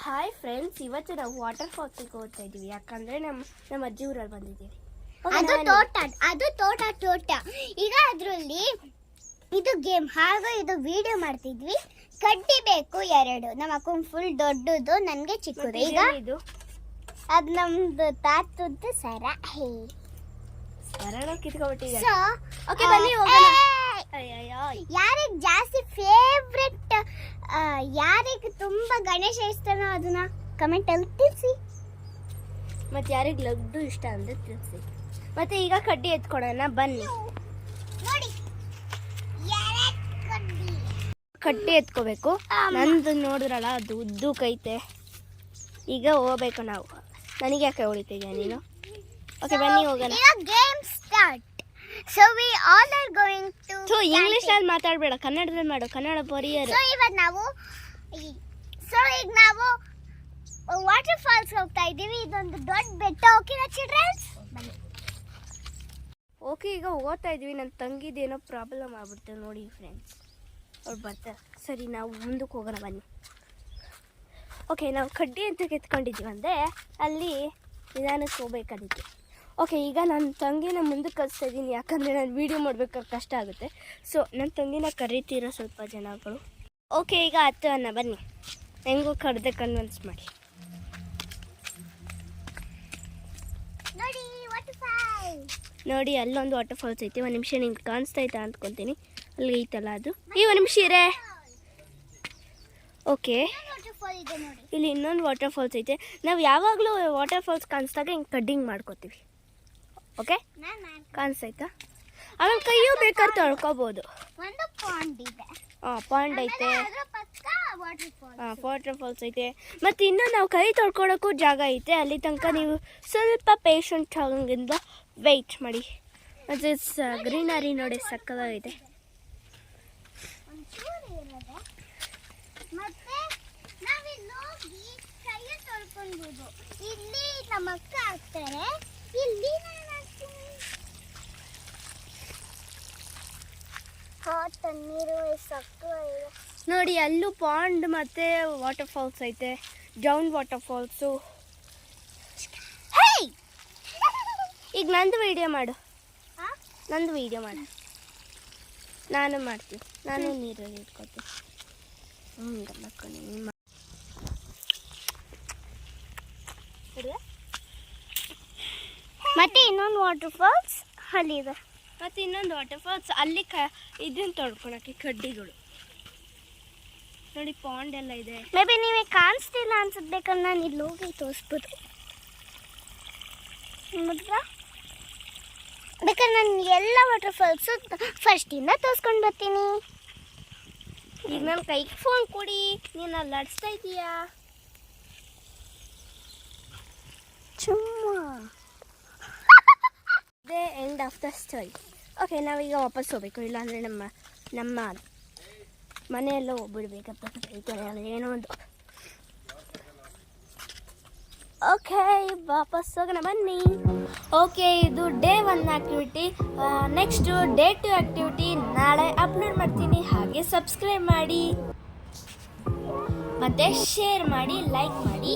Hi friends, ಇವತ್ತು ನಾವು water ಫಾಲ್ಸಿಗೆ ಹೋಗ್ತಾ ಇದ್ದೀವಿ. ಯಾಕಂದ್ರೆ ನಮ್ಮ ಅಜ್ಜಿ ಊರಲ್ಲಿ ಬಂದಿದ್ದೀವಿ. ಅದು ತೋಟ ಈಗ ಅದ್ರಲ್ಲಿ ಇದು ಗೇಮ್ ಹಾಗೂ ಇದು ವಿಡಿಯೋ ಮಾಡ್ತಿದ್ವಿ. ಕಡ್ಡಿ ಬೇಕು 2, ನಮ್ಮ ಅಕ್ಕಂಗೆ ಫುಲ್ ದೊಡ್ಡದು, ನನಗೆ ಚಿಕ್ಕದು. ಈಗ ಇದು ಅದು ನಮ್ದು ತಾತದ್ದು ಸರ ಕಿತ್ಕೊಬಿಟ್ಟಿದೆ. ಸೊ ಓಕೆ, ಬನ್ನಿ ಹೋಗೋಣ. ಯಾರಿಗೆ ಜಾಸ್ತಿ ಫೇವ್ರೆಟ್, ಯಾರಿಗೆ ತುಂಬಾ ಗಣೇಶ ಇಷ್ಟನೋ ಅದನ್ನ ಕಮೆಂಟ್ ಅಲ್ಲಿ ತಿಳಿಸಿ. ಮತ್ತೆ ಯಾರಿಗೆ ಲಡ್ಡು ಇಷ್ಟ ಅಂದ್ರೆ ತಿಳಿಸಿ. ಮತ್ತೆ ಈಗ ಕಡ್ಡಿ ಎತ್ಕೊಳೋಣ, ಬನ್ನಿ. ನೋಡಿ, ಕಡ್ಡಿ ಎತ್ಕೋಬೇಕು. ನಂದು ನೋಡಿದ್ರಲ್ಲ, ಅದು ಉದ್ದಕ್ಕೈತೆ. ಈಗ ಹೋಗ್ಬೇಕು ನಾವು. ನನಗೆ ಯಾಕೆ ಹೊಡಿತಿದ್ಯಾ ನೀನು? ಓಕೆ, ಬನ್ನಿ ಹೋಗೋಣ. ಈಗ game start. So we all are going to so English ಅಲ್ಲಿ ಮಾತಾಡಬೇಡ, ಕನ್ನಡದಲ್ಲಿ ಮಾಡು. ಕನ್ನಡ ಬರಿಯರು. ಸೊ ಈಗ ನಾವು ವಾಟರ್ ಫಾಲ್ಸ್ ಹೋಗ್ತಾ ಇದ್ದೀವಿ. ಇದೊಂದು ದೊಡ್ಡ ಬೆಟ್ಟ. ಓಕೆನಾ ಚಿಲ್ಡ್ರನ್ಸ್? ಓಕೆ, ಈಗ ಹೋಗ್ತಾ ಇದ್ವಿ. ನನ್ನ ತಂಗಿದೇನೋ ಪ್ರಾಬ್ಲಮ್ ಆಗ್ಬಿಡ್ತೇವೆ ನೋಡಿ ಫ್ರೆಂಡ್ಸ್. ಅವ್ರು ಬರ್ತಾರೆ. ಸರಿ, ನಾವು ಮುಂದಕ್ಕೆ ಹೋಗೋಣ, ಬನ್ನಿ. ಓಕೆ, ನಾವು ಕಡ್ಡಿ ಅಂತ ಕೆತ್ಕೊಂಡಿದ್ದೀವಿ ಅಂದರೆ ಅಲ್ಲಿ ನಿಧಾನಕ್ಕೆ ಹೋಗ್ಬೇಕಾದಿತ್ತು. ಓಕೆ, ಈಗ ನನ್ನ ತಂಗಿನ ಮುಂದಕ್ಕೆ ಕಳಿಸ್ತಾ ಇದ್ದೀನಿ. ಯಾಕಂದರೆ ನಾನು ವೀಡಿಯೋ ಮಾಡ್ಬೇಕಾದ್ರೆ ಕಷ್ಟ ಆಗುತ್ತೆ. ಸೊ ನನ್ನ ತಂಗಿನ ಕರೀತಿರೋ ಸ್ವಲ್ಪ ಜನಗಳು. ಓಕೆ, ಈಗ ಹತ್ತೋಣ, ಬನ್ನಿ. ಹೆಂಗೂ ಕರೆದೆ ಕನ್ವಿನ್ಸ್ ಮಾಡಿ. ನೋಡಿ, ಅಲ್ಲೊಂದು ವಾಟರ್ ಫಾಲ್ಸ್ ಐತೆ. ಒಂದು ನಿಮಿಷ ನಿಮ್ಗೆ ಕಾಣಿಸ್ತಾ ಐತಾ ಅಂದ್ಕೊತೀನಿ. ಅಲ್ಲಿ ಐತಲ್ಲ ಅದು. ಈ ಒಂದು ನಿಮಿಷ ಇರೇ. ಓಕೆ, ಇಲ್ಲಿ ಇನ್ನೊಂದು ವಾಟರ್ ಫಾಲ್ಸ್ ಐತೆ. ನಾವು ಯಾವಾಗಲೂ ವಾಟರ್ ಫಾಲ್ಸ್ ಕಾಣಿಸ್ದಾಗ ಹಿಂಗೆ ಕಡ್ಡಿಂಗ್ ಮಾಡ್ಕೋತೀವಿ. ಓಕೆ, ಕಾಣಿಸ್ತಾಯ್ತಾ? ಆಮೇಲೆ ಕೈಯೂ ಬೇಕಾದ್ರೆ ತೊಳ್ಕೊಬೋದು. ಪಾಂಡ್ ಐತೆ, ವಾಟರ್ ಫಾಲ್ಸ್ ಐತೆ. ಮತ್ತು ಇನ್ನೂ ನಾವು ಕೈ ತೊಳ್ಕೊಳಕ್ಕೂ ಜಾಗ ಐತೆ. ಅಲ್ಲಿ ತನಕ ನೀವು ಸ್ವಲ್ಪ ಪೇಷಂಟ್ ಆಗಿಂದ ವೆಯ್ಟ್ ಮಾಡಿ. ಮತ್ತು ಗ್ರೀನರಿ ನೋಡಿ, ಸಕ್ಕದಾಗಿದೆ. ಇಲ್ಲಿ ನಮ್ಮ ಅಕ್ಕ ಹಾಕ್ತಾರೆ, ಇಲ್ಲಿ ತಣ್ಣೀರು ಸಕ್ಕದಾಗಿದೆ. ನೋಡಿ, ಅಲ್ಲೂ ಪಾಂಡ್ ಮತ್ತು ವಾಟರ್ ಫಾಲ್ಸ್ ಐತೆ. Down water falls. ಈಗ ನಂದು ವೀಡಿಯೋ ಮಾಡು. ನಂದು ವೀಡಿಯೋ ಮಾಡು. ನಾನು ಮಾಡ್ತೀನಿ. ನಾನು ನೀರಲ್ಲಿ ಇಟ್ಕೊತೀನಿ. ಮತ್ತೆ ಇನ್ನೊಂದು ವಾಟರ್ ಫಾಲ್ಸ್ ಅಲ್ಲಿದೆ. ಮತ್ತು ಇನ್ನೊಂದು ವಾಟರ್ ಫಾಲ್ಸ್ ಅಲ್ಲಿ ಇದನ್ನು ತೊಳ್ಕೊಳಕ್ಕೆ ಕಡ್ಡಿಗಳು. ನೋಡಿ, ಪಾಂಡ್ ಎಲ್ಲ ಇದೆ. ಮೇ ಬಿ ನೀವೇ ಕಾಣಿಸ್ತಿಲ್ಲ ಅನ್ಸುತ್ತೆ. ಬೇಕಾದ್ರೆ ನಾನು ಇಲ್ಲಿ ಹೋಗಿ ತೋರಿಸ್ಬೋದು. ಬೇಕಾದ್ರೆ ನಾನು ಎಲ್ಲ ವಾಟರ್ ಫಾಲ್ಸು ಫಸ್ಟಿಂದ ತೋರಿಸ್ಕೊಂಡು ಬರ್ತೀನಿ. ಈಗ ನನ್ನ ಕೈಗೆ ಫೋನ್ ಕೊಡಿ. ನೀನು ಅಲ್ಲಿ ಆಡಿಸ್ತಾ ಇದೀಯಾ? They end of the story. Okay, ನಾವೀಗ ವಾಪಸ್ ಹೋಗ್ಬೇಕು. ಇಲ್ಲಾಂದರೆ ನಮ್ಮ ಮನೆಯೆಲ್ಲ ಹೋಗ್ಬಿಡ್ಬೇಕಪ್ಪ. ಏನೋ ಒಂದು. ಓಕೆ, ವಾಪಸ್ ಹೋಗೋಣ, ಬನ್ನಿ. ಓಕೆ, ಇದು day 1 activity. Next day 2 activity ನಾಳೆ ಅಪ್ಲೋಡ್ ಮಾಡ್ತೀನಿ. ಹಾಗೆ ಸಬ್ಸ್ಕ್ರೈಬ್ ಮಾಡಿ, ಮತ್ತು ಶೇರ್ ಮಾಡಿ, ಲೈಕ್ ಮಾಡಿ,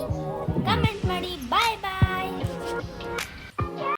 ಕಮೆಂಟ್ ಮಾಡಿ. ಬಾಯ್.